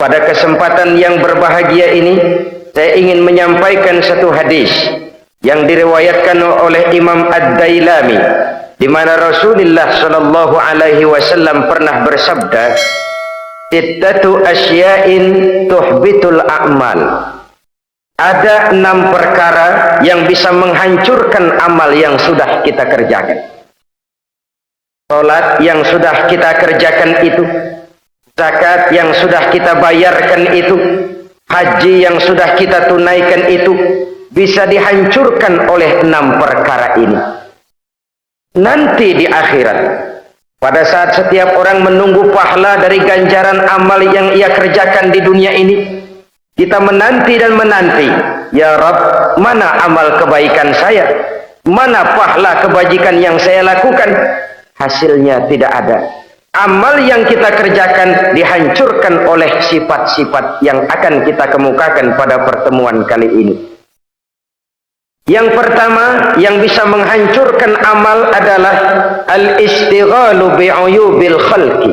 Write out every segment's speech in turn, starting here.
Pada kesempatan yang berbahagia ini, saya ingin menyampaikan satu hadis yang diriwayatkan oleh Imam Ad-Dailami, di mana Rasulullah Shallallahu Alaihi Wasallam pernah bersabda, "Sittatu asya'in tuhbitul a'mal." Ada 6 perkara yang bisa menghancurkan amal yang sudah kita kerjakan. Salat yang sudah kita kerjakan itu, zakat yang sudah kita bayarkan itu, haji yang sudah kita tunaikan itu, bisa dihancurkan oleh 6 perkara ini. Nanti di akhirat, pada saat setiap orang menunggu pahala dari ganjaran amal yang ia kerjakan di dunia ini, kita menanti dan menanti, ya Rabb, mana amal kebaikan saya? Mana pahala kebajikan yang saya lakukan? Hasilnya tidak ada. Amal yang kita kerjakan dihancurkan oleh sifat-sifat yang akan kita kemukakan pada pertemuan kali ini. Yang pertama yang bisa menghancurkan amal adalah al-istighalu bi'uyubil khalqi.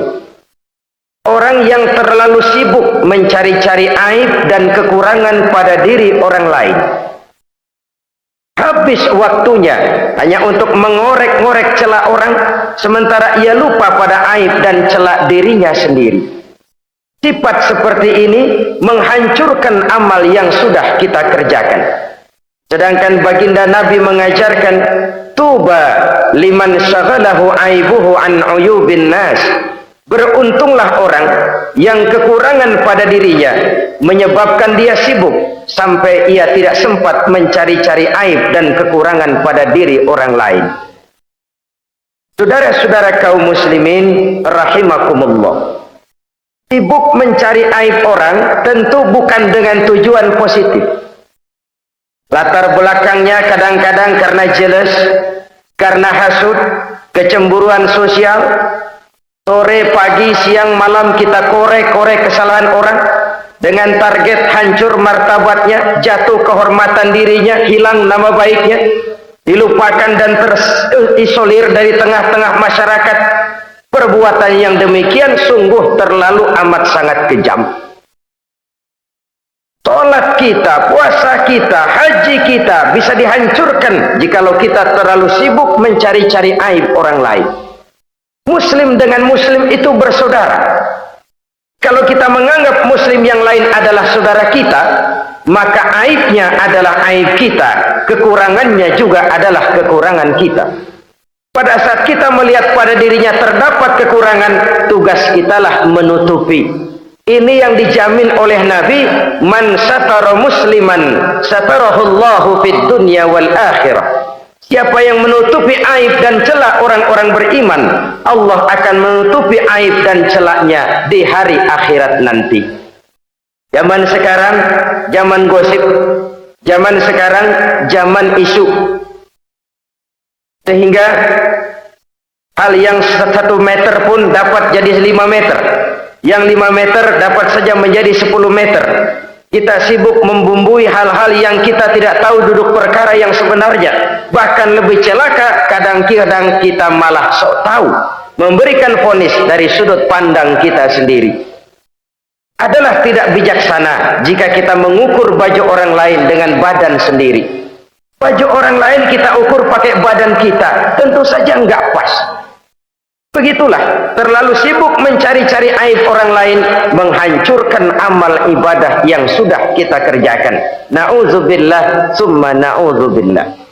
Orang yang terlalu sibuk mencari-cari aib dan kekurangan pada diri orang lain. Habis waktunya hanya untuk mengorek-ngorek celah orang, sementara ia lupa pada aib dan celah dirinya sendiri. Sifat seperti ini menghancurkan amal yang sudah kita kerjakan. Sedangkan baginda Nabi mengajarkan, tuba liman syaghalahu aibuhu an uyubin nas. Beruntunglah orang yang kekurangan pada dirinya menyebabkan dia sibuk sampai ia tidak sempat mencari-cari aib dan kekurangan pada diri orang lain. Saudara-saudara kaum muslimin rahimakumullah, sibuk mencari aib orang tentu bukan dengan tujuan positif. Latar belakangnya kadang-kadang karena jealous, karena hasud, kecemburuan sosial. Sore, pagi, siang, malam kita korek-korek kesalahan orang dengan target hancur martabatnya, jatuh kehormatan dirinya, hilang nama baiknya, dilupakan dan terisolir dari tengah-tengah masyarakat. Perbuatan yang demikian sungguh terlalu amat sangat kejam. Salat kita, puasa kita, haji kita bisa dihancurkan jikalau kita terlalu sibuk mencari-cari aib orang lain. Muslim dengan muslim itu bersaudara. Kalau kita menganggap muslim yang lain adalah saudara kita, maka aibnya adalah aib kita, kekurangannya juga adalah kekurangan kita. Pada saat kita melihat pada dirinya terdapat kekurangan, tugas kitalah menutupi. Ini yang dijamin oleh Nabi, man satara musliman satarahullahu fid dunya wal akhirah. Siapa yang menutupi aib dan celah orang-orang beriman, Allah akan menutupi aib dan celahnya di hari akhirat nanti. Zaman sekarang, zaman gosip. Zaman sekarang, zaman isu. Sehingga hal yang 1 meter pun dapat jadi 5 meter. Yang 5 meter dapat saja menjadi 10 meter. Kita sibuk membumbui hal-hal yang kita tidak tahu duduk perkara yang sebenarnya. Bahkan lebih celaka, kadang-kadang kita malah sok tahu, memberikan vonis dari sudut pandang kita sendiri. Adalah tidak bijaksana jika kita mengukur baju orang lain dengan badan sendiri. Baju orang lain kita ukur pakai badan kita, tentu saja enggak pas. Begitulah, terlalu sibuk mencari-cari aib orang lain menghancurkan amal ibadah yang sudah kita kerjakan. Na'udzubillah summa na'udzubillah.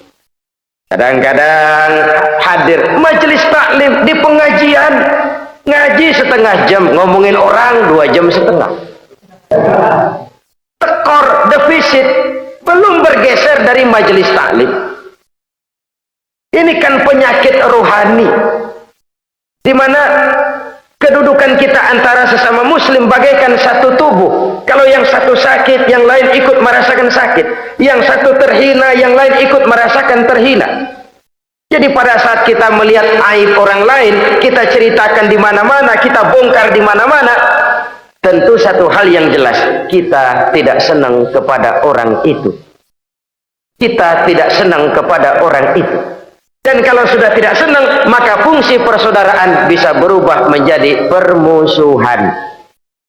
Kadang-kadang hadir majelis taklim di pengajian, ngaji setengah jam, ngomongin orang 2 jam setengah. Tekor, defisit, belum bergeser dari majelis taklim. Ini kan penyakit rohani, di mana kedudukan kita antara sesama muslim bagaikan satu tubuh. Kalau yang satu sakit, yang lain ikut merasakan sakit. Yang satu terhina, yang lain ikut merasakan terhina. Jadi pada saat kita melihat aib orang lain, kita ceritakan di mana-mana, kita bongkar di mana-mana, tentu satu hal yang jelas, kita tidak senang kepada orang itu. Kita tidak senang kepada orang itu. Dan kalau sudah tidak senang, maka fungsi persaudaraan bisa berubah menjadi permusuhan.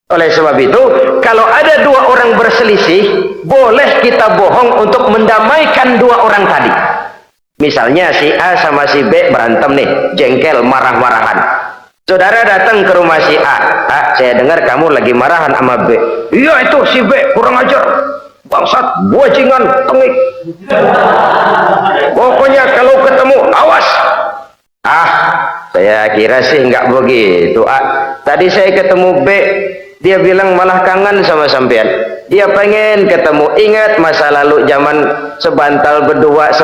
Oleh sebab itu, kalau ada dua orang berselisih, boleh kita bohong untuk mendamaikan dua orang tadi. Misalnya si A sama si B berantem nih, jengkel, marah-marahan. Saudara datang ke rumah si A, saya dengar kamu lagi marahan sama B. Iya itu si B, kurang ajar. Bangsat, bajingan, tengik. Pokoknya kalau ketemu, awas. Saya kira sih nggak begitu. Tadi saya ketemu B, dia bilang malah kangen sama sampean. Dia pengen ketemu. Ingat masa lalu zaman sebantal berdua,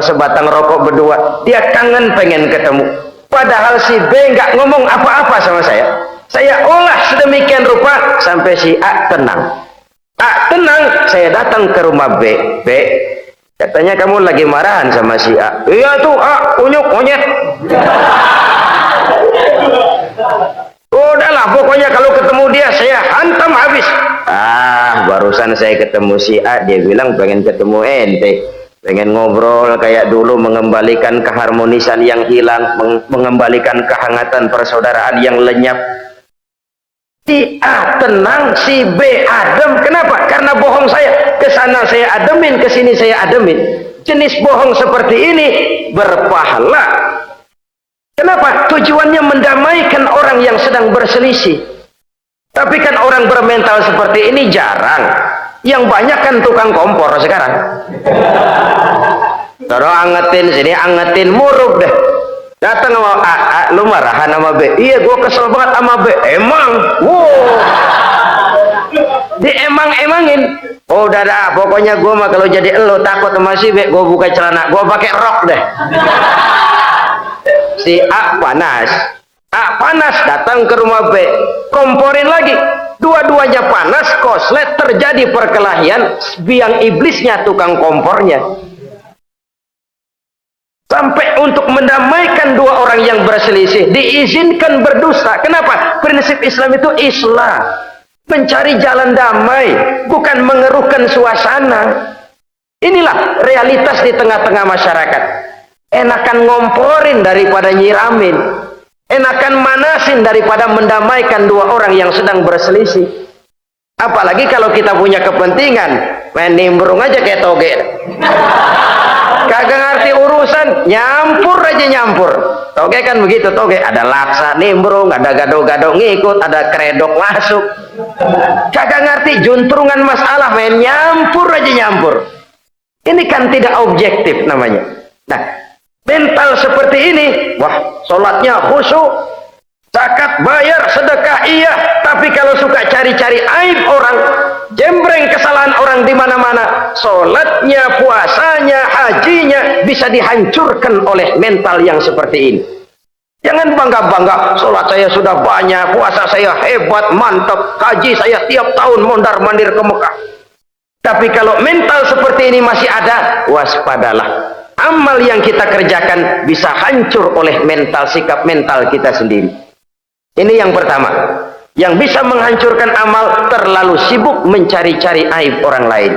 sebatang rokok berdua. Dia kangen pengen ketemu. Padahal si B nggak ngomong apa-apa sama saya. Saya olah sedemikian rupa sampai si A tenang. Tenang, saya datang ke rumah B. B, katanya kamu lagi marahan sama si A. Iya tuh, unyuk, monyet. Udahlah, pokoknya kalau ketemu dia saya hantam habis. Barusan saya ketemu si A, dia bilang pengen ketemu ente, pengen ngobrol kayak dulu, mengembalikan keharmonisan yang hilang, mengembalikan kehangatan persaudaraan yang lenyap. Si A tenang, si B adem. Kenapa? Karena bohong saya. Kesana saya ademin, kesini saya ademin. Jenis bohong seperti ini berpahala. Kenapa? Tujuannya mendamaikan orang yang sedang berselisih. Tapi kan orang bermental seperti ini jarang. Yang banyak kan tukang kompor sekarang. Taruh angetin sini, angetin, muruk deh. Datang sama A, lu marahan sama B. Iya, gua kesel banget sama B. Emang, diemang-emangin. Udah dah, pokoknya gua mah kalau jadi elo takut sama si B, gua buka celana, gua pakai rok deh. Si A panas, datang ke rumah B, komporin lagi. Dua-duanya panas, koslet, terjadi perkelahian, biang iblisnya tukang kompornya. Sampai untuk mendamaikan dua orang yang berselisih, diizinkan berdusta. Kenapa? Prinsip Islam itu islah, mencari jalan damai, bukan mengeruhkan suasana. Inilah realitas di tengah-tengah masyarakat. Enakan ngomporin daripada nyiramin, enakan manasin daripada mendamaikan dua orang yang sedang berselisih. Apalagi kalau kita punya kepentingan, main nimbrung aja kayak toge. Kagak ngerti urusan, nyampur aja nyampur. Toge kan begitu, toge ada laksa nimbrung, ada gado-gado ngikut, ada kredok masuk. Kagak ngerti juntrungan masalah, main nyampur aja nyampur. Ini kan tidak objektif namanya. Nah, mental seperti ini, wah, sholatnya khusyuk, zakat bayar, sedekah iya, tapi kalau suka cari-cari aib orang, jembreng kesalahan orang di mana-mana, sholatnya, puasanya, hajinya bisa dihancurkan oleh mental yang seperti ini. Jangan bangga-bangga, sholat saya sudah banyak, puasa saya hebat, mantap, haji saya tiap tahun mondar-mandir ke Mekah. Tapi kalau mental seperti ini masih ada, waspadalah. Amal yang kita kerjakan bisa hancur oleh mental, sikap mental kita sendiri. Ini yang pertama. Yang bisa menghancurkan amal, terlalu sibuk mencari-cari aib orang lain.